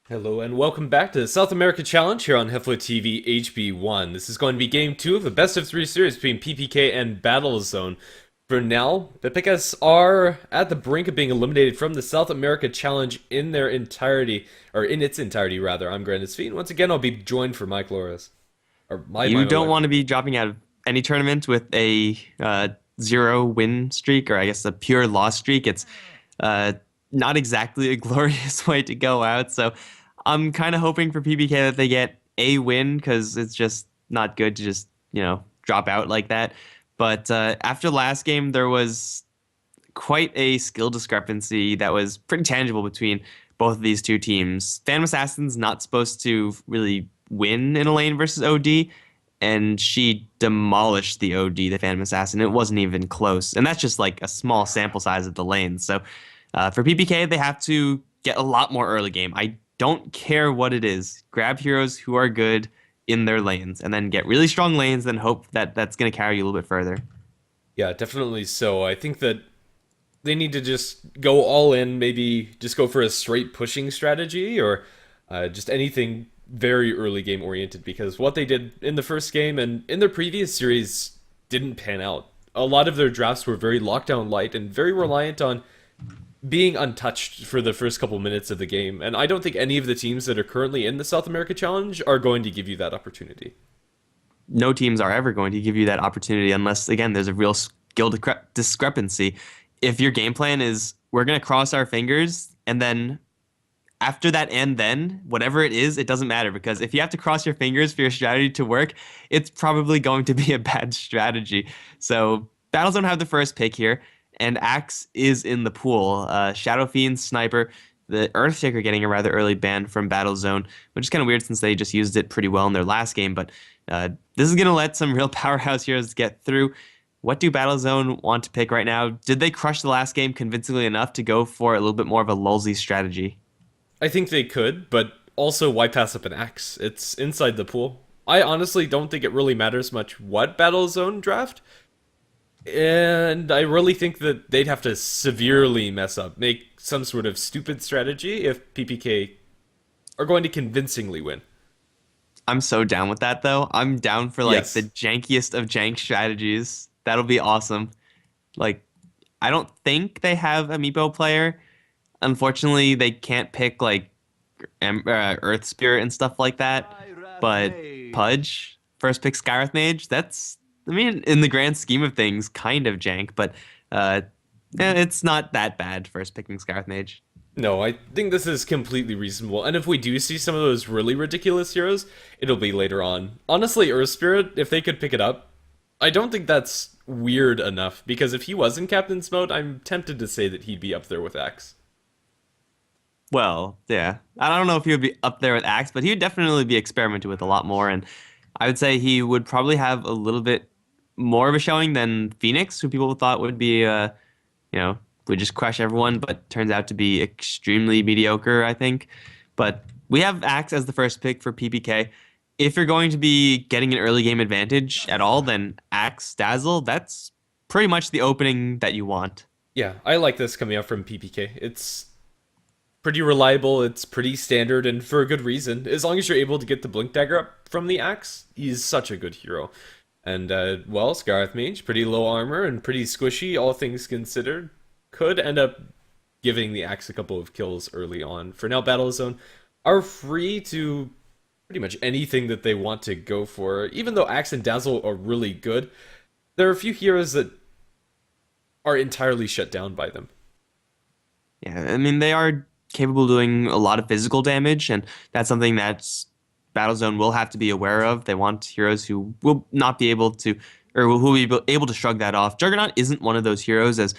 Hello and welcome back to the South America Challenge here on HeflaTV HB1. This is going to be game 2 of the best of 3 series between PPK and Battlezone. For now, the PPKs are at the brink of being eliminated from the South America Challenge in their entirety, or in its entirety rather. I'm GrandisV, and once again I'll be joined for Mikelorus. Or You my don't wife. want to be dropping out of any tournament with a zero win streak, or I guess a pure loss streak. It's uh, not exactly a glorious way to go out. So I'm kind of hoping for PPK that they get a win because it's just not good to just, drop out like that. But after last game, there was quite a skill discrepancy that was pretty tangible between both of these two teams. Phantom Assassin's not supposed to really win in a lane versus OD, and she demolished the OD, the Phantom Assassin. It wasn't even close. And that's just like a small sample size of the lanes. So for PPK, they have to get a lot more early game. I don't care what it is. Grab heroes who are good in their lanes and then get really strong lanes, then hope that that's going to carry you a little bit further. Yeah, definitely so. I think that they need to just go all in, maybe just go for a straight pushing strategy or just anything very early game oriented because what they did in the first game and in their previous series didn't pan out. A lot of their drafts were very lockdown light and very reliant on being untouched for the first couple minutes of the game. And I don't think any of the teams that are currently in the South America Challenge are going to give you that opportunity. No teams are ever going to give you that opportunity unless, again, there's a real skill discrepancy. If your game plan is we're going to cross our fingers and then after that and then whatever it is, it doesn't matter because if you have to cross your fingers for your strategy to work, it's probably going to be a bad strategy. So Battlezone have the first pick here, and Axe is in the pool. Shadow Fiend, Sniper, the Earthshaker getting a rather early ban from Battlezone, which is kind of weird since they just used it pretty well in their last game. But this is going to let some real powerhouse heroes get through. What do Battlezone want to pick right now? Did they crush the last game convincingly enough to go for a little bit more of a lulzy strategy? I think they could, but also why pass up an axe? It's inside the pool. I honestly don't think it really matters much what Battlezone draft. And I really think that they'd have to severely mess up, make some sort of stupid strategy if PPK are going to convincingly win. I'm so down with that though. I'm down for like the Yes. jankiest of jank strategies. That'll be awesome. Like, I don't think they have a Meepo player. Unfortunately, they can't pick like Earth Spirit and stuff like that. But Pudge, first pick Skywrath Mage, that's, I mean, in the grand scheme of things, kind of jank, but uh, it's not that bad first picking Skywrath Mage. No, I think this is completely reasonable. And if we do see some of those really ridiculous heroes, it'll be later on. Honestly, Earth Spirit, if they could pick it up, I don't think that's weird enough because if he was in Captain's mode, I'm tempted to say that he'd be up there with Axe. Well, yeah. I don't know if he would be up there with Axe, but he would definitely be experimented with a lot more. And I would say he would probably have a little bit more of a showing than Phoenix, who people thought would be, you know, would just crush everyone, but turns out to be extremely mediocre, I think. But we have Axe as the first pick for PPK. If you're going to be getting an early game advantage at all, then Axe Dazzle, that's pretty much the opening that you want. Yeah, I like this coming out from PPK. It's pretty reliable, it's pretty standard, and for a good reason. As long as you're able to get the Blink Dagger up from the Axe, he's such a good hero. And, well, Scarth Mage, pretty low armor and pretty squishy, all things considered. Could end up giving the Axe a couple of kills early on. For now, Battlezone are free to pretty much anything that they want to go for. Even though Axe and Dazzle are really good, there are a few heroes that are entirely shut down by them. Yeah, I mean, they are capable of doing a lot of physical damage, and that's something that Battlezone will have to be aware of. They want heroes who will not be able to, or who will be able to shrug that off. Juggernaut isn't one of those heroes, as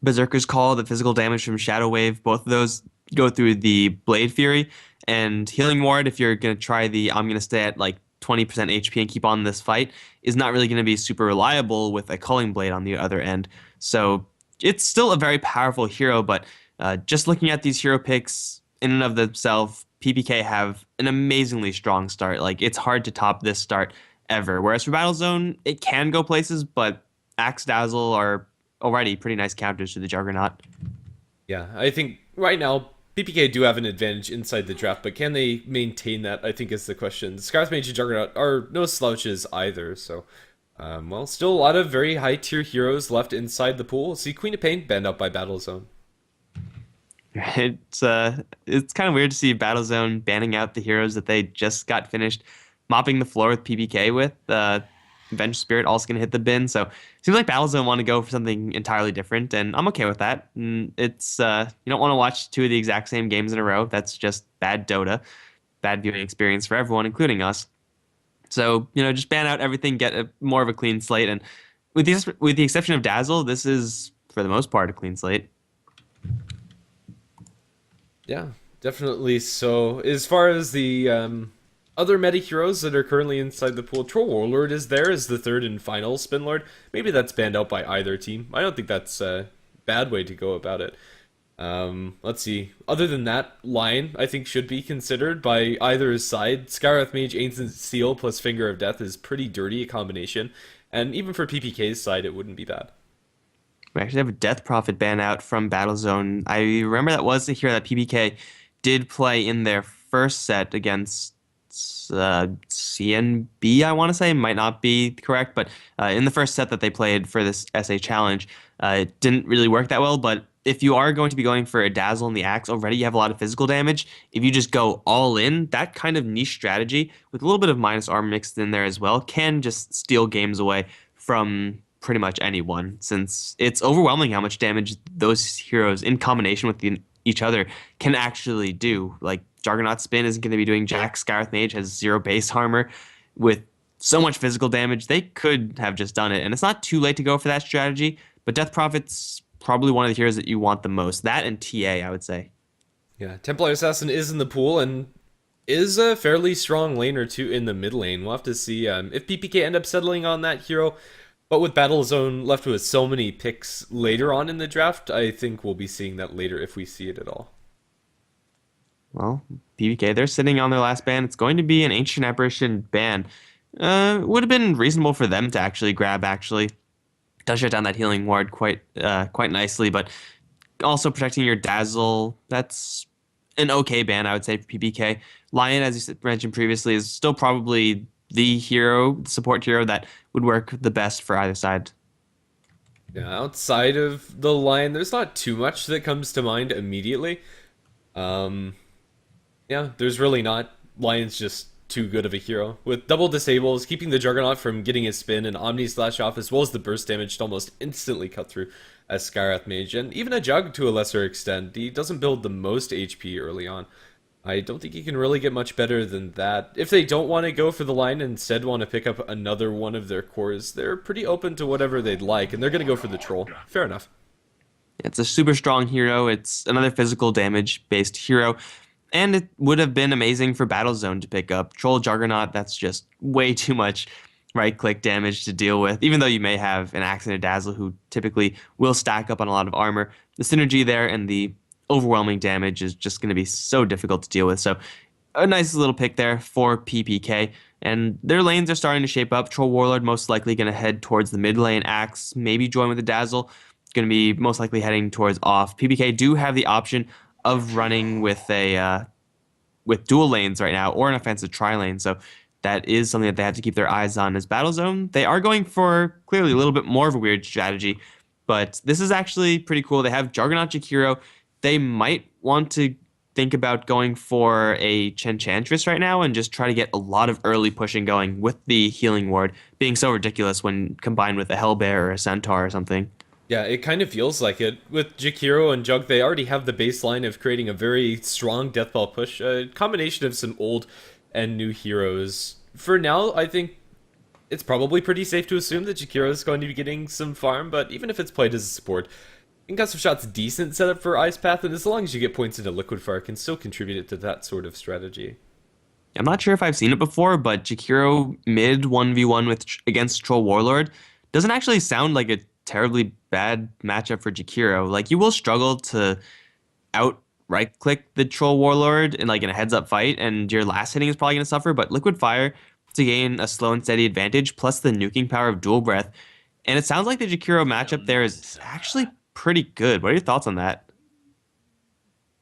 Berserker's Call, the physical damage from Shadow Wave, both of those go through the Blade Fury, and Healing Ward, if you're going to try the I'm going to stay at like 20% HP and keep on this fight, is not really going to be super reliable with a Culling Blade on the other end. So it's still a very powerful hero, but just looking at these hero picks in and of themselves, PPK have an amazingly strong start. Like, it's hard to top this start ever. Whereas for Battlezone, it can go places, but Axe Dazzle are already pretty nice counters to the Juggernaut. Yeah, I think right now PPK do have an advantage inside the draft, but can they maintain that? I think is the question. Scarlet Mage and Juggernaut are no slouches either, so well, still a lot of very high tier heroes left inside the pool. See Queen of Pain banned out by Battlezone. It's kind of weird to see Battlezone banning out the heroes that they just got finished mopping the floor with PPK with. Venge Spirit also gonna hit the bin, so seems like Battlezone want to go for something entirely different, and I'm okay with that. It's you don't want to watch two of the exact same games in a row. That's just bad Dota, bad viewing experience for everyone, including us. So just ban out everything, get more of a clean slate, and with the exception of Dazzle, this is for the most part a clean slate. Yeah, definitely. So as far as the other meta heroes that are currently inside the pool, Troll Warlord is there as the third and final Spin Lord. Maybe that's banned out by either team. I don't think that's a bad way to go about it. Let's see. Other than that, Lion, I think, should be considered by either side. Skywrath Mage, Ancient Steel plus Finger of Death is pretty dirty a combination. And even for PPK's side, it wouldn't be bad. We actually have a Death Prophet ban out from Battlezone. I remember that was the hero that PPK did play in their first set against CNB, I want to say. Might not be correct, but in the first set that they played for this SA Challenge, it didn't really work that well, but if you are going to be going for a Dazzle in the Axe, already you have a lot of physical damage. If you just go all in, that kind of niche strategy, with a little bit of minus armor mixed in there as well, can just steal games away from pretty much anyone, since it's overwhelming how much damage those heroes in combination with each other can actually do. Like, Juggernaut Spin isn't going to be doing jack. Skywrath Mage has 0 base armor with so much physical damage. They could have just done it, and it's not too late to go for that strategy, but Death Prophet's probably one of the heroes that you want the most. That and TA, I would say. Yeah, Templar Assassin is in the pool and is a fairly strong laner too in the mid lane. We'll have to see if PPK end up settling on that hero. But with Battlezone left with so many picks later on in the draft, I think we'll be seeing that later if we see it at all. Well, PPK, they're sitting on their last ban. It's going to be an Ancient Apparition ban. Would have been reasonable for them to actually grab, actually. Does shut down that healing ward quite nicely, but also protecting your Dazzle, that's an okay ban, I would say, for PPK. Lion, as you mentioned previously, is still probably the hero, support hero that would work the best for either side. Yeah, outside of the Lion, there's not too much that comes to mind immediately. Yeah, there's really not. Lion's just too good of a hero. With double disables, keeping the Juggernaut from getting his spin and Omni Slash off, as well as the burst damage to almost instantly cut through as Skywrath Mage, and even a Jug to a lesser extent. He doesn't build the most HP early on. I don't think he can really get much better than that. If they don't want to go for the line and instead want to pick up another one of their cores, they're pretty open to whatever they'd like, and they're going to go for the Troll. Fair enough. It's a super strong hero. It's another physical damage-based hero. And it would have been amazing for Battlezone to pick up. Troll Juggernaut, that's just way too much right-click damage to deal with. Even though you may have an Axe and a Dazzle who typically will stack up on a lot of armor, the synergy there and the overwhelming damage is just going to be so difficult to deal with. So a nice little pick there for PPK. And their lanes are starting to shape up. Troll Warlord most likely going to head towards the mid lane. Axe maybe join with the Dazzle. Going to be most likely heading towards off. PPK do have the option of running with with dual lanes right now, or an offensive tri-lane, so that is something that they have to keep their eyes on. As Battlezone, they are going for clearly a little bit more of a weird strategy, but this is actually pretty cool. They have Juggernaut Jakiro. They might want to think about going for a Chenchantress right now and just try to get a lot of early pushing going, with the healing ward being so ridiculous when combined with a Hellbear or a Centaur or something. Yeah, it kind of feels like it. With Jakiro and Jug, they already have the baseline of creating a very strong Deathball push, a combination of some old and new heroes. For now, I think it's probably pretty safe to assume that Jakiro is going to be getting some farm, but even if it's played as a support, Concussive Shot's decent setup for Ice Path, and as long as you get points into Liquid Fire, can still contribute it to that sort of strategy. I'm not sure if I've seen it before, but Jakiro mid 1v1 against Troll Warlord doesn't actually sound like a terribly bad matchup for Jakiro. Like, you will struggle to out right click the Troll Warlord in a heads up fight, and your last hitting is probably going to suffer, but Liquid Fire to gain a slow and steady advantage, plus the nuking power of Dual Breath. And it sounds like the Jakiro matchup there is actually pretty good. What are your thoughts on that?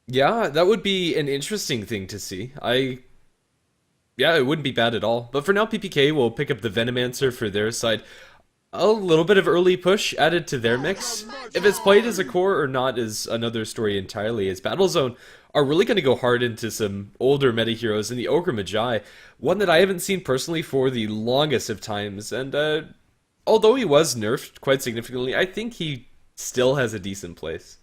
Yeah, that would be an interesting thing to see. Yeah, it wouldn't be bad at all. But for now, PPK will pick up the Venomancer for their side. A little bit of early push added to their mix. If it's played as a core or not is another story entirely, as Battlezone are really going to go hard into some older meta heroes in the Ogre Magi, one that I haven't seen personally for the longest of times, and although he was nerfed quite significantly, I think he still has a decent place.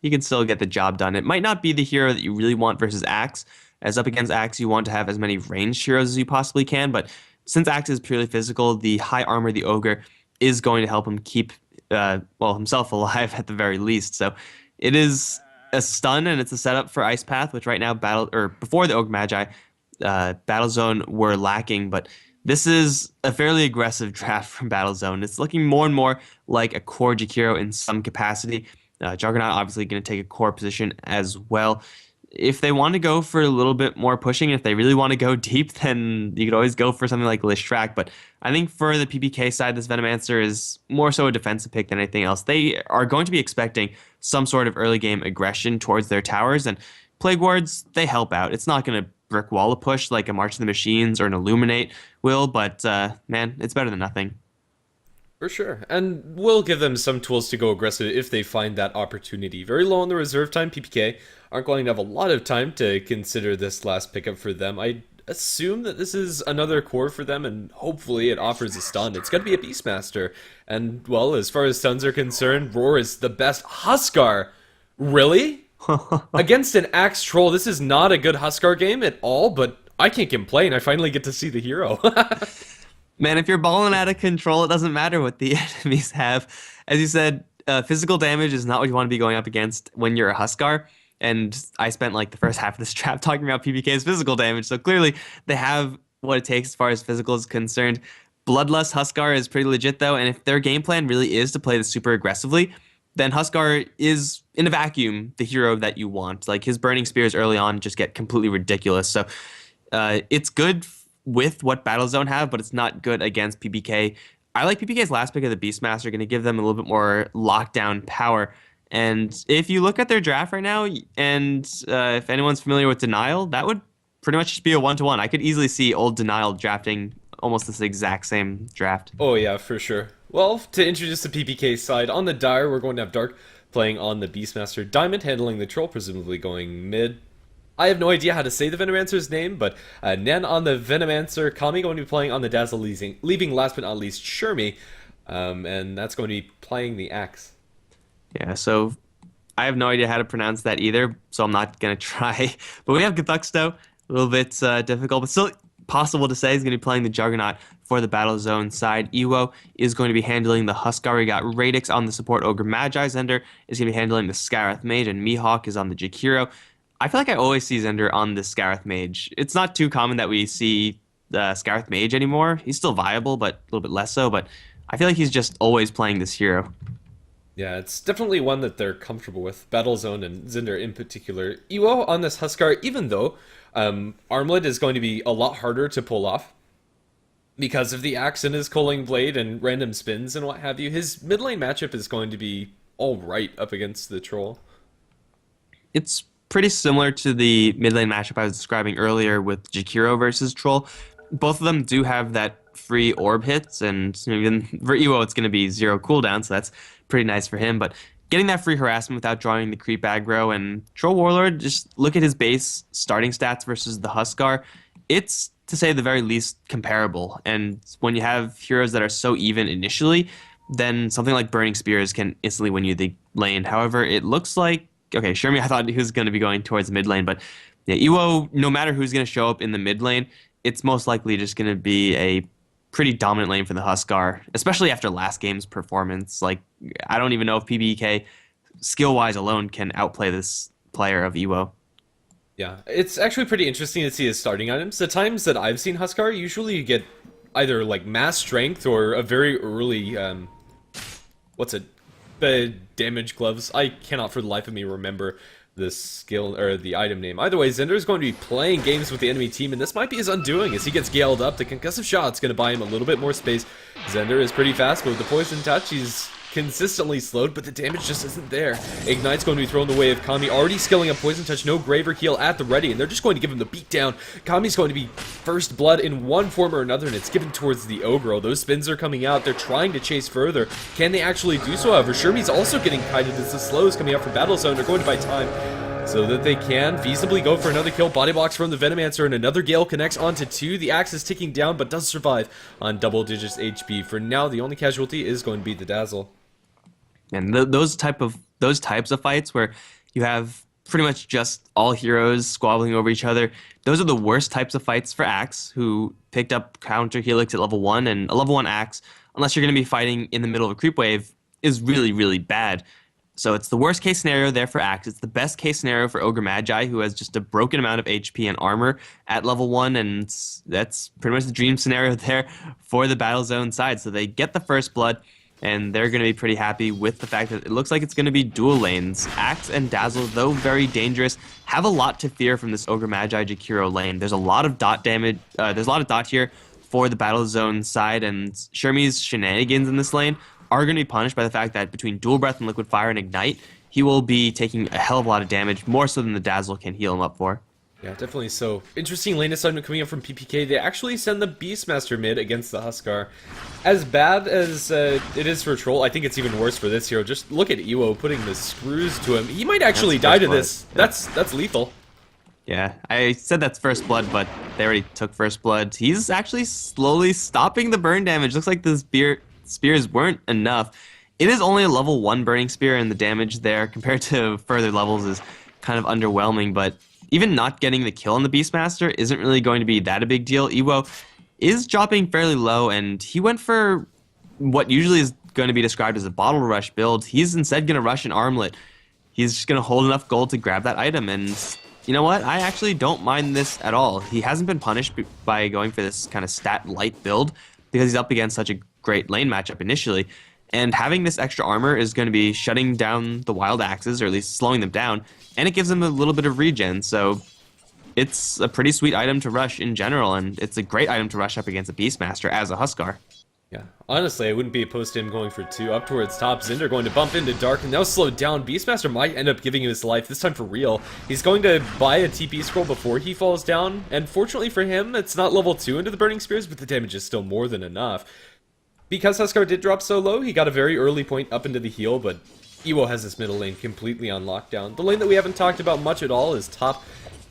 You can still get the job done. It might not be the hero that you really want versus Axe, as up against Axe, you want to have as many ranged heroes as you possibly can, but since Axe is purely physical, the high armor, the Ogre, is going to help him keep, well, himself alive at the very least. So it is a stun, and it's a setup for Ice Path, which right now, before the Ogre Magi, Battlezone were lacking, but this is a fairly aggressive draft from Battlezone. It's looking more and more like a core Jakiro in some capacity. Juggernaut obviously going to take a core position as well. If they want to go for a little bit more pushing, if they really want to go deep, then you could always go for something like Lishrak. But I think for the PPK side, this Venomancer is more so a defensive pick than anything else. They are going to be expecting some sort of early game aggression towards their towers, and Plague Wards, they help out. It's not going to brick wall a push like a March of the Machines or an Illuminate will, but man, it's better than nothing. For sure. And we'll give them some tools to go aggressive if they find that opportunity. Very low on the reserve time, PPK aren't going to have a lot of time to consider this last pickup for them. I assume that this is another core for them, and hopefully it offers a stun. It's going to be a Beastmaster. And, well, as far as stuns are concerned, Roar is the best. Huskar! Really? Against an Axe Troll, this is not a good Huskar game at all, but I can't complain. I finally get to see the hero. Man, if you're balling out of control, it doesn't matter what the enemies have. As you said, physical damage is not what you want to be going up against when you're a Huskar. And I spent like the first half of this trap talking about PPK's physical damage. So clearly they have what it takes as far as physical is concerned. Bloodlust Huskar is pretty legit though. And if their game plan really is to play this super aggressively, then Huskar is in a vacuum the hero that you want. Like his burning spears early on just get completely ridiculous. So it's good with what Battlezone have, but it's not good against PPK. I like PPK's last pick of the Beastmaster, going to give them a little bit more lockdown power. And if you look at their draft right now, and if anyone's familiar with Denial, that would pretty much just be a one-to-one. I could easily see old Denial drafting almost this exact same draft. Oh yeah, for sure. Well, to introduce the PPK side, on the Dire, we're going to have Dark playing on the Beastmaster, Diamond handling the Troll, presumably going mid. I have no idea how to say the Venomancer's name, but Nen on the Venomancer, Kami going to be playing on the Dazzle, leaving last but not least Shermie, and that's going to be playing the Axe. Yeah, so I have no idea how to pronounce that either, so I'm not going to try. But we have Guthuxto, a little bit difficult, but still possible to say. He's going to be playing the Juggernaut for the Battlezone side. Ewo is going to be handling the Huskar. We got Radix on the support Ogre Magi. Zender is going to be handling the Scarith Mage, and Mihawk is on the Jakiro. I feel like I always see Zender on the Scarith Mage. It's not too common that we see the Scarith Mage anymore. He's still viable, but a little bit less so. But I feel like he's just always playing this hero. Yeah, it's definitely one that they're comfortable with, Battlezone and Zinder in particular. Ewo on this Huskar, even though Armlet is going to be a lot harder to pull off, because of the axe in his Culling Blade and random spins and what have you, his mid lane matchup is going to be alright up against the Troll. It's pretty similar to the mid lane matchup I was describing earlier with Jakiro versus Troll. Both of them do have that free orb hits, and even for Ewo it's going to be 0 cooldown, so that's pretty nice for him. But getting that free harassment without drawing the creep aggro, and Troll Warlord, just look at his base starting stats versus the Huskar. It's, to say the very least, comparable. And when you have heroes that are so even initially, then something like Burning Spears can instantly win you the lane. However, it looks like, okay, Shermie, I thought he was going to be going towards the mid lane, but yeah, Ewo, no matter who's going to show up in the mid lane, it's most likely just going to be a pretty dominant lane for the Huskar, especially after last game's performance. Like, I don't even know if PBK, skill-wise alone, can outplay this player of Ewo. Yeah, it's actually pretty interesting to see his starting items. The times that I've seen Huskar, usually you get either like mass strength or a very early, what's it, damage gloves. I cannot for the life of me remember the skill or the item name. Either way, Zender is going to be playing games with the enemy team, and this might be his undoing as he gets galed up. The concussive shot's going to buy him a little bit more space. Zender is pretty fast, but with the poison touch, he's consistently slowed, but the damage just isn't there. Ignite's going to be thrown the way of Kami, already skilling up Poison Touch, no Grave or Heal at the ready, and they're just going to give him the beatdown. Kami's going to be first blood in one form or another, and it's given towards the Ogre. Those spins are coming out, they're trying to chase further. Can they actually do so? However, Shermie's also getting kited as the slows coming out from Battle Zone. They're going to buy time so that they can feasibly go for another kill. Body blocks from the Venomancer, and another Gale connects onto 2. The axe is ticking down, but does survive on double digits HP. For now, the only casualty is going to be the Dazzle. And those types of fights where you have pretty much just all heroes squabbling over each other, those are the worst types of fights for Axe, who picked up counter Helix at level 1, and a level 1 Axe, unless you're going to be fighting in the middle of a creep wave, is really, really bad. So it's the worst case scenario there for Axe. It's the best case scenario for Ogre Magi, who has just a broken amount of HP and armor at level 1, and that's pretty much the dream scenario there for the Battle Zone side. So they get the first blood, and they're going to be pretty happy with the fact that it looks like it's going to be dual lanes. Axe and Dazzle, though very dangerous, have a lot to fear from this Ogre Magi Jakiro lane. There's a lot of dot damage. There's a lot of dot here for the Battle Zone side, and Shermie's shenanigans in this lane are going to be punished by the fact that between Dual Breath and Liquid Fire and Ignite, he will be taking a hell of a lot of damage, more so than the Dazzle can heal him up for. Yeah, definitely so. Interesting lane assignment coming up from PPK. They actually send the Beastmaster mid against the Huskar. As bad as it is for Troll, I think it's even worse for this hero. Just look at Iwo putting the screws to him. He might actually die to this. That's lethal. Yeah, I said that's first blood, but they already took first blood. He's actually slowly stopping the burn damage. Looks like the spears weren't enough. It is only a level 1 burning spear, and the damage there compared to further levels is kind of underwhelming, but even not getting the kill on the Beastmaster isn't really going to be that a big deal. Iwo is dropping fairly low, and he went for what usually is going to be described as a bottle rush build. He's instead going to rush an armlet. He's just going to hold enough gold to grab that item, and you know what? I actually don't mind this at all. He hasn't been punished by going for this kind of stat-light build because he's up against such a great lane matchup initially, and having this extra armor is going to be shutting down the wild axes, or at least slowing them down, and it gives them a little bit of regen, so it's a pretty sweet item to rush in general, and it's a great item to rush up against a Beastmaster as a Huskar. Yeah, honestly, I wouldn't be opposed to him going for 2 up towards top. Zinder going to bump into Dark, and now slowed down. Beastmaster might end up giving him his life, this time for real. He's going to buy a TP scroll before he falls down, and fortunately for him, it's not level 2 into the Burning Spears, but the damage is still more than enough. Because Huskar did drop so low, he got a very early point up into the heal, but Iwo has this middle lane completely on lockdown. The lane that we haven't talked about much at all is top,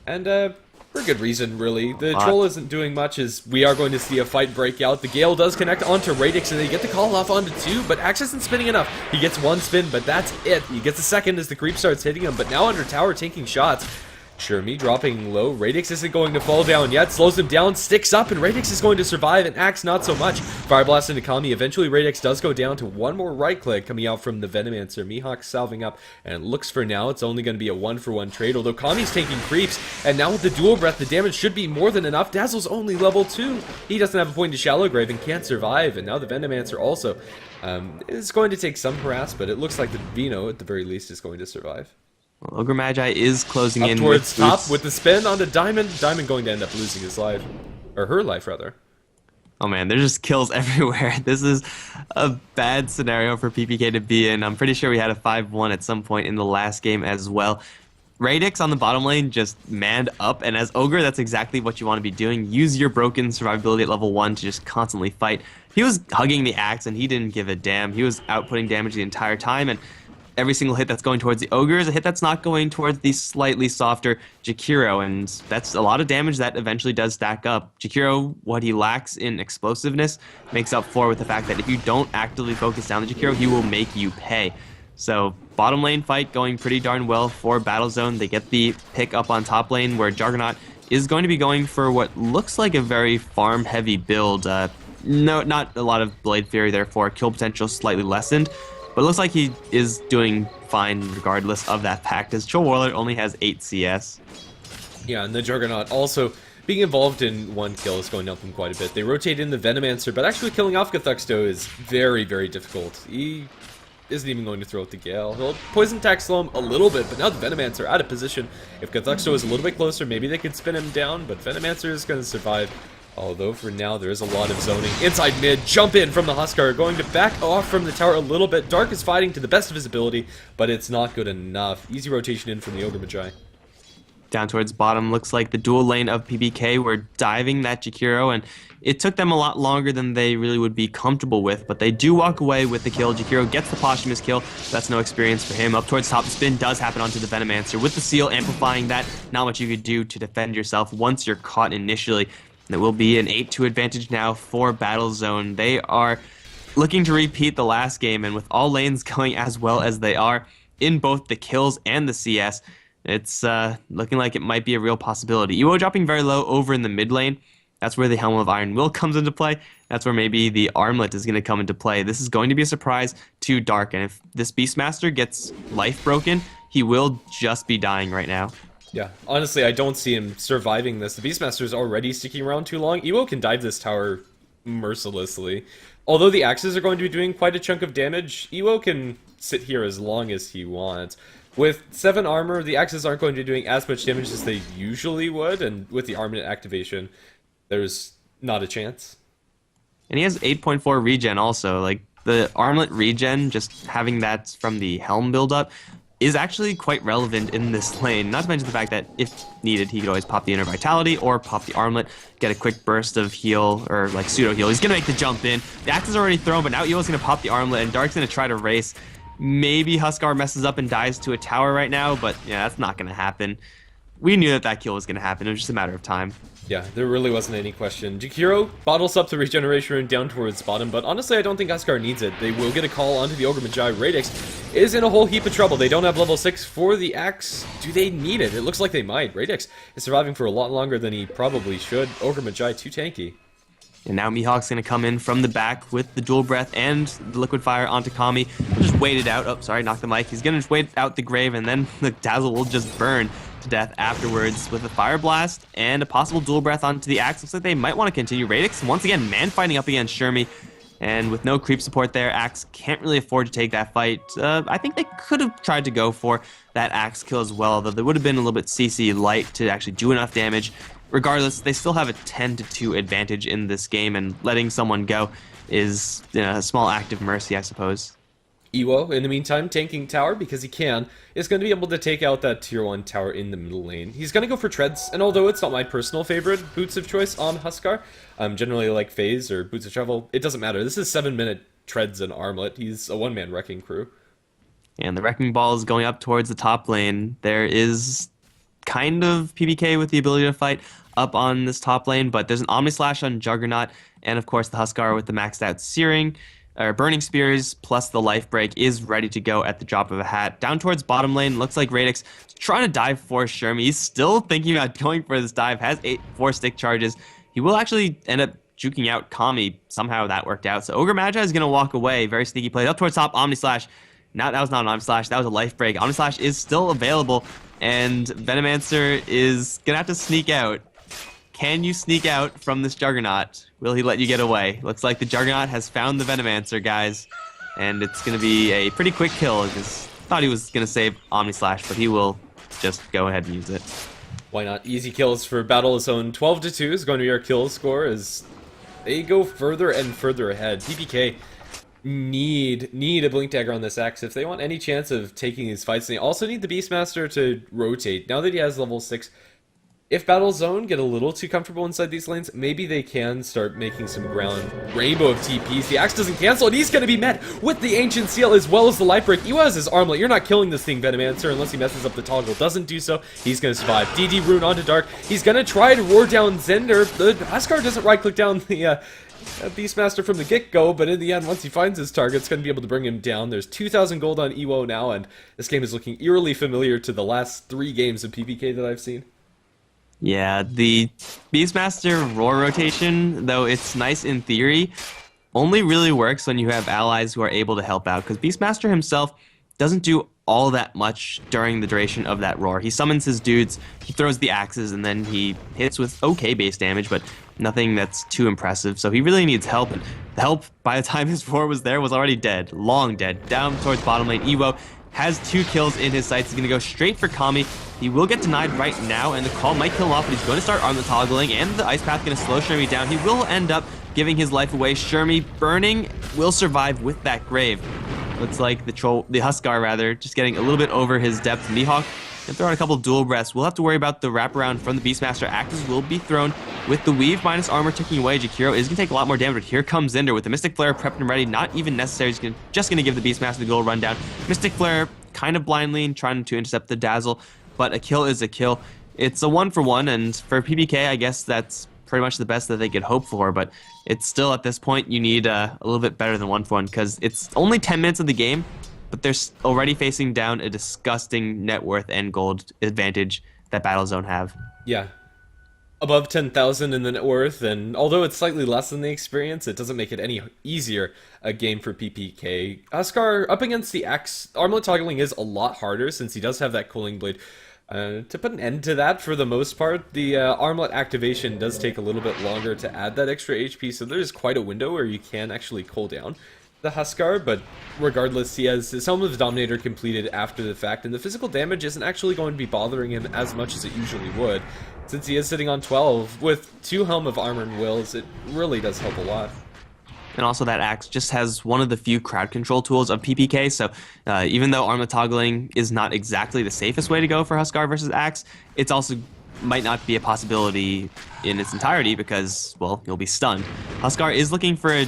and for good reason, really. The Troll isn't doing much, as we are going to see a fight break out. The Gale does connect onto Radix, and they get the call off onto 2, but Axe isn't spinning enough. He gets 1 spin, but that's it. He gets a second as the creep starts hitting him, but now under tower taking shots. Shermie dropping low. Radix isn't going to fall down yet. Slows him down, sticks up, and Radix is going to survive, and Axe not so much. Fire Blast into Kami. Eventually, Radix does go down to one more right click coming out from the Venomancer. Mihawk salving up, and it looks for now it's only going to be a 1-for-1 trade, although Kami's taking creeps, and now with the Dual Breath, the damage should be more than enough. Dazzle's only level 2. He doesn't have a point to Shallow Grave and can't survive, and now the Venomancer also is going to take some harass, but it looks like the Vino, at the very least, is going to survive. Well, Ogre Magi is closing in towards with top with the spin onto Diamond. Diamond going to end up losing his life. Or her life, rather. Oh man, there's just kills everywhere. This is a bad scenario for PPK to be in. I'm pretty sure we had a 5-1 at some point in the last game as well. Radix on the bottom lane just manned up, and as Ogre, that's exactly what you want to be doing. Use your broken survivability at level 1 to just constantly fight. He was hugging the axe, and he didn't give a damn. He was outputting damage the entire time, and every single hit that's going towards the Ogre is a hit that's not going towards the slightly softer Jakiro, and that's a lot of damage that eventually does stack up. Jakiro, what he lacks in explosiveness, makes up for with the fact that if you don't actively focus down the Jakiro, he will make you pay. So, bottom lane fight going pretty darn well for Battle Zone. They get the pick up on top lane, where Juggernaut is going to be going for what looks like a very farm-heavy build. No, not a lot of Blade Fury, therefore kill potential slightly lessened. But it looks like he is doing fine regardless of that fact, as Troll Warlord only has 8 CS. Yeah, and the Juggernaut also being involved in 1 kill is going to help him quite a bit. They rotate in the Venomancer, but actually killing off Guthuxto is very, very difficult. He isn't even going to throw out the Gale. He'll Poison Attack slow him a little bit, but now the Venomancer out of position. If Guthuxto is a little bit closer, maybe they could spin him down, but Venomancer is going to survive. Although for now there is a lot of zoning. Inside mid, jump in from the Huskar, going to back off from the tower a little bit. Dark is fighting to the best of his ability, but it's not good enough. Easy rotation in from the Ogre Magi. Down towards bottom, looks like the dual lane of PPK were diving that Jakiro, and it took them a lot longer than they really would be comfortable with, but they do walk away with the kill. Jakiro gets the posthumous kill. That's no experience for him. Up towards top, the spin does happen onto the Venomancer. With the seal amplifying that, not much you could do to defend yourself once you're caught initially. And it will be an 8-2 advantage now for Battlezone. They are looking to repeat the last game, and with all lanes going as well as they are in both the kills and the CS, it's looking like it might be a real possibility. Ewo dropping very low over in the mid lane. That's where the Helm of Iron Will comes into play. That's where maybe the Armlet is going to come into play. This is going to be a surprise to Dark, and if this Beastmaster gets life broken, he will just be dying right now. Yeah, honestly, I don't see him surviving this. The Beastmaster is already sticking around too long. Ewo can dive this tower mercilessly. Although the axes are going to be doing quite a chunk of damage, Ewo can sit here as long as he wants. With 7 armor, the axes aren't going to be doing as much damage as they usually would, and with the armament activation, there's not a chance. And he has 8.4 regen also. Like, the armlet regen, just having that from the helm buildup, is actually quite relevant in this lane. Not to mention the fact that, if needed, he could always pop the Inner Vitality or pop the armlet, get a quick burst of heal, or like pseudo heal. He's going to make the jump in. The axe is already thrown, but now Ewo's going to pop the armlet, and Dark's going to try to race. Maybe Huskar messes up and dies to a tower right now, but yeah, that's not going to happen. We knew that that kill was going to happen. It was just a matter of time. Yeah, there really wasn't any question. Jakiro bottles up the regeneration rune down towards bottom, but honestly, I don't think Huskar needs it. They will get a call onto the Ogre Magi. Radix is in a whole heap of trouble. They don't have level 6 for the axe. Do they need it? It looks like they might. Radix is surviving for a lot longer than he probably should. Ogre Magi too tanky. And now Mihawk's going to come in from the back with the dual breath and the liquid fire onto Kami. He'll just wait it out. Oh, sorry, knocked the mic. He's going to just wait out the grave, and then the Dazzle will just burn to death afterwards with a fire blast and a possible dual breath onto the axe. Looks like they might want to continue. Radix, once again, man fighting up against Shermie. And with no creep support there, Axe can't really afford to take that fight. I think they could have tried to go for that Axe kill as well, though they would have been a little bit CC light to actually do enough damage. Regardless, they still have a 10-2 advantage in this game, and letting someone go is, you know, a small act of mercy, I suppose. Ewo, in the meantime, tanking tower because he can, is going to be able to take out that tier 1 tower in the middle lane. He's going to go for treads, and although it's not my personal favorite boots of choice on Huskar, generally like Phase or Boots of Travel, it doesn't matter. This is 7-minute treads and armlet. He's a one-man wrecking crew. And the Wrecking Ball is going up towards the top lane. There is kind of PPK with the ability to fight up on this top lane, but there's an Omni Slash on Juggernaut, and of course the Huskar with the maxed out Searing, or Burning Spears, plus the Life Break is ready to go at the drop of a hat. Down towards bottom lane, looks like Radix trying to dive for Shermie. He's still thinking about going for this dive, has 4 stick charges. He will actually end up juking out Kami. Somehow that worked out. So Ogre Magi is going to walk away. Very sneaky play. Up towards top, Omni Slash. That was not an Omni Slash, that was a Life Break. Omni Slash is still available, and Venomancer is going to have to sneak out. Can you sneak out from this Juggernaut? Will he let you get away? Looks like the Juggernaut has found the Venomancer, guys. And it's going to be a pretty quick kill, because I thought he was going to save Omni Slash, but he will just go ahead and use it. Why not? Easy kills for Battlezone. 12-2 is going to be our kill score as they go further and further ahead. PPK need a Blink Dagger on this axe if they want any chance of taking these fights. And they also need the Beastmaster to rotate. Now that he has level 6, if Battlezone get a little too comfortable inside these lanes, maybe they can start making some ground. Rainbow of TPs. The axe doesn't cancel, and he's going to be met with the Ancient Seal as well as the Life Break. Ewo has his armlet. You're not killing this thing, Venomancer, unless he messes up the toggle. Doesn't do so. He's going to survive. DD Rune onto Dark. He's going to try to roar down Zender. The Huskar doesn't right-click down the Beastmaster from the get-go, but in the end, once he finds his target, it's going to be able to bring him down. There's 2,000 gold on Ewo now, and this game is looking eerily familiar to the last 3 games of PPK that I've seen. Yeah, the Beastmaster roar rotation, though it's nice in theory, only really works when you have allies who are able to help out, because Beastmaster himself doesn't do all that much during the duration of that roar. He summons his dudes, he throws the axes, and then he hits with okay base damage, but nothing that's too impressive. So he really needs help, and the help, by the time his roar was there, was already dead. Long dead. Down towards bottom lane, Ewo has 2 kills in his sights. He's going to go straight for Kami. He will get denied right now, and the call might kill him off, but he's going to start armlet toggling, and the Ice Path going to slow Shermie down. He will end up giving his life away. Shermie burning will survive with that grave. Looks like the Huskar rather, just getting a little bit over his depth. Mihawk can throw out a couple dual breaths. We'll have to worry about the wraparound from the Beastmaster. Axes will be thrown with the weave minus armor ticking away. Jakiro is going to take a lot more damage, but here comes Zinder with the Mystic Flare prepped and ready. Not even necessary. He's just going to give the Beastmaster the goal rundown. Mystic Flare kind of blindly trying to intercept the Dazzle, but a kill is a kill. It's a 1-for-1, and for PPK, I guess that's pretty much the best that they could hope for, but it's still, at this point, you need a little bit better than 1-for-1, because it's only 10 minutes of the game, but they're already facing down a disgusting net worth and gold advantage that Battlezone have. Yeah. Above 10,000 in the net worth, and although it's slightly less than the experience, it doesn't make it any easier a game for PPK. Huskar, up against the Axe, armlet toggling is a lot harder since he does have that cooling blade. To put an end to that, for the most part, the armlet activation does take a little bit longer to add that extra HP, so there's quite a window where you can actually cool down the Huskar, but regardless, he has his Helm of the Dominator completed after the fact, and the physical damage isn't actually going to be bothering him as much as it usually would. Since he is sitting on 12, with 2 Helm of Armor and Wills, it really does help a lot. And also that Axe just has one of the few crowd control tools of PPK, so even though armlet toggling is not exactly the safest way to go for Huskar versus Axe, it's also might not be a possibility in its entirety because, well, you'll be stunned. Huskar is looking for a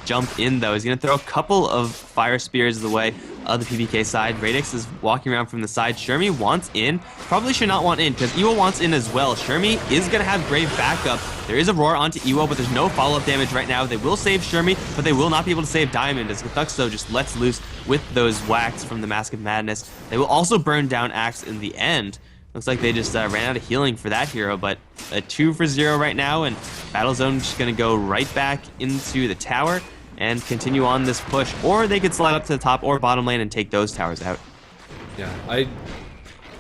jump in, though. He's going to throw a couple of fire spears the way of the PPK side. Radix is walking around from the side. Shermie wants in. Probably should not want in because Iwo wants in as well. Shermie is going to have Grave backup. There is a roar onto Iwo, but there's no follow-up damage right now. They will save Shermie, but they will not be able to save Diamond as Gthuxo just lets loose with those whacks from the Mask of Madness. They will also burn down Axe in the end. Looks like they just ran out of healing for that hero, but a 2-for-0 right now, and Battlezone just going to go right back into the tower and continue on this push, or they could slide up to the top or bottom lane and take those towers out. Yeah, I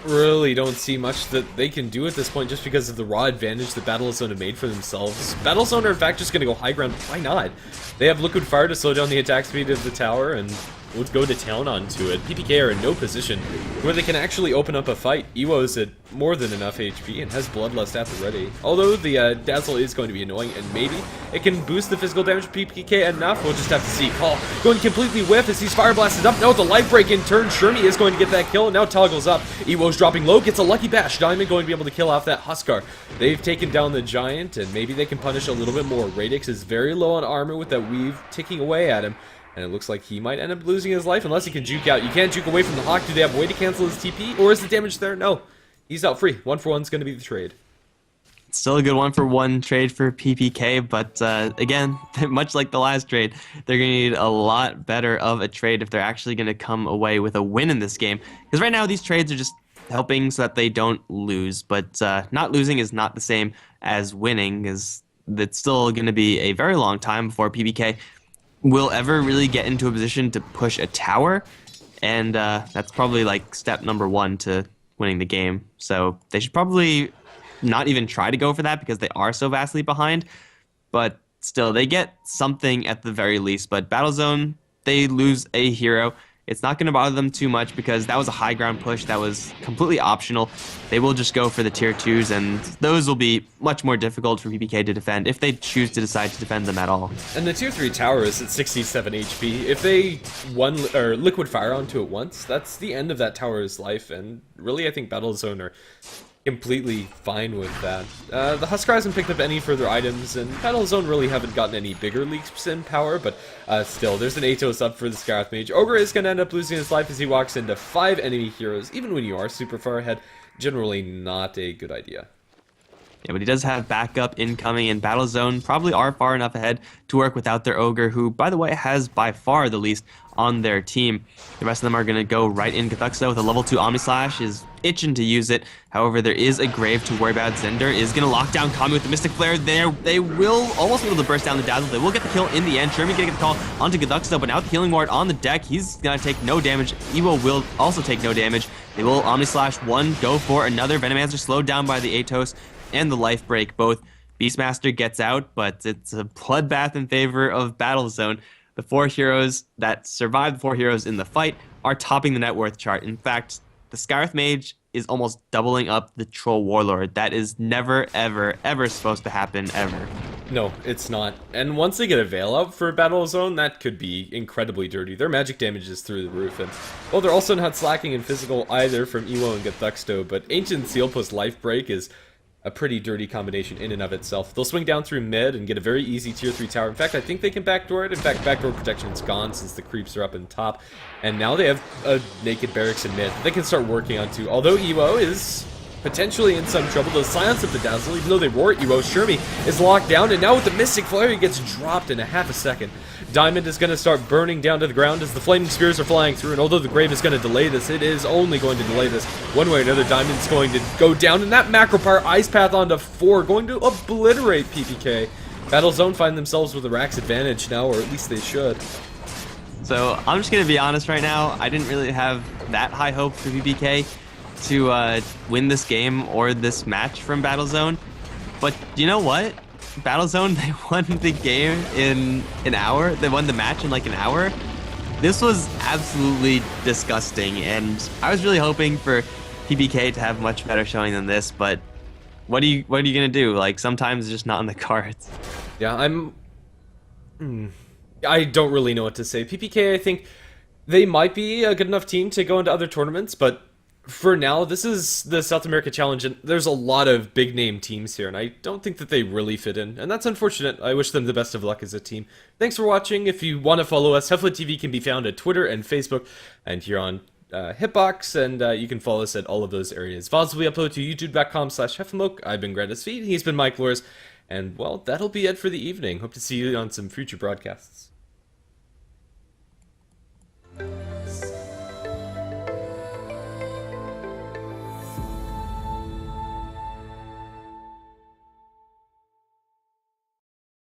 really don't see much that they can do at this point just because of the raw advantage that Battlezone have made for themselves. Battlezone are in fact just going to go high ground. Why not? They have Liquid Fire to slow down the attack speed of the tower and will go to town onto it. PPK are in no position where they can actually open up a fight. Iwo's at more than enough HP and has Bloodlust at the ready. Although the Dazzle is going to be annoying, and maybe it can boost the physical damage of PPK enough. We'll just have to see. Call going completely whiff as he's Fire Blasted up. No, the Life Break in turn. Shermie is going to get that kill, and now toggles up. Iwo's dropping low, gets a Lucky Bash. Diamond going to be able to kill off that Huskar. They've taken down the Giant, and maybe they can punish a little bit more. Radix is very low on armor with that weave ticking away at him. And it looks like he might end up losing his life unless he can juke out. You can't juke away from the Hawk. Do they have a way to cancel his TP? Or is the damage there? No. He's out free. 1-for-1 is going to be the trade. It's still a good 1-for-1 trade for PPK, but again, much like the last trade, they're going to need a lot better of a trade if they're actually going to come away with a win in this game. Because right now, these trades are just helping so that they don't lose. But not losing is not the same as winning, as it's still going to be a very long time before PPK will ever really get into a position to push a tower, and that's probably like step number 1 to winning the game. So they should probably not even try to go for that because they are so vastly behind, but still they get something at the very least. But Battlezone, they lose a hero. It's not going to bother them too much because that was a high ground push that was completely optional. They will just go for the tier 2s, and those will be much more difficult for PPK to defend if they choose to decide to defend them at all. And the tier 3 tower is at 67 HP. If they Liquid Fire onto it once, that's the end of that tower's life, and really I think Battlezone are completely fine with that. The Huskar hasn't picked up any further items, and Battlezone really haven't gotten any bigger leaps in power, but still, there's an Atos up for the Scarab Mage. Ogre is going to end up losing his life as he walks into 5 enemy heroes. Even when you are super far ahead, generally not a good idea. Yeah, but he does have backup incoming, and Battlezone probably are far enough ahead to work without their Ogre, who, by the way, has by far the least on their team. The rest of them are going to go right in. Gthuxo with a level 2 Omni Slash is itching to use it. However, there is a Grave to worry about. Zender is going to lock down Kami with the Mystic Flare there. They will almost be able to burst down the Dazzle. They will get the kill in the end. Shermie going to get the call onto Gthuxo, but now with the Healing Ward on the deck, he's going to take no damage. Evo will also take no damage. They will Omni Slash 1, go for another. Venomancer slowed down by the Atos and the Life Break. Both Beastmaster gets out, but it's a bloodbath in favor of Battlezone. The 4 heroes that survived, the 4 heroes in the fight, are topping the net worth chart. In fact, the Scarith Mage is almost doubling up the Troll Warlord. That is never, ever, ever supposed to happen, ever. No, it's not. And once they get a Veil out for Battle Zone, that could be incredibly dirty. Their magic damage is through the roof, and well, they're also not slacking in physical either from Ewo and Gethuxto, but Ancient Seal plus Life Break is a pretty dirty combination in and of itself. They'll swing down through mid and get a very easy tier 3 tower. In fact, I think they can backdoor it. In fact, backdoor protection's gone since the creeps are up in top, and now they have a naked barracks in mid they can start working on too. Although Ewo is potentially in some trouble, the silence of the Dazzle, even though they roar Ewo, Shermie is locked down, and now with the Mystic Flare, he gets dropped in a half a second. Diamond is going to start burning down to the ground as the Flaming Spears are flying through, and although the Grave is going to delay this, it is only going to delay this one way or another. Diamond's going to go down, and that Macro Power Ice Path onto 4, going to obliterate PPK. Battle Zone find themselves with a Rax advantage now, or at least they should. So I'm just going to be honest right now, I didn't really have that high hope for PPK to win this game or this match from Battlezone. But you know what? Battlezone, they won the game in an hour. They won the match in like an hour. This was absolutely disgusting, and I was really hoping for PPK to have much better showing than this, but what are you gonna do? Like, sometimes it's just not in the cards. Yeah, I don't really know what to say. PPK, I think they might be a good enough team to go into other tournaments, but for now, this is the South America Challenge, and there's a lot of big-name teams here, and I don't think that they really fit in, and that's unfortunate. I wish them the best of luck as a team. Thanks for watching. If you want to follow us, HeflaTV can be found at Twitter and Facebook, and here on Hitbox, and you can follow us at all of those areas. VODs will be uploaded to youtube.com/HeflaMoke. I've been GrandisV, he's been Mikelorus, and, well, that'll be it for the evening. Hope to see you on some future broadcasts.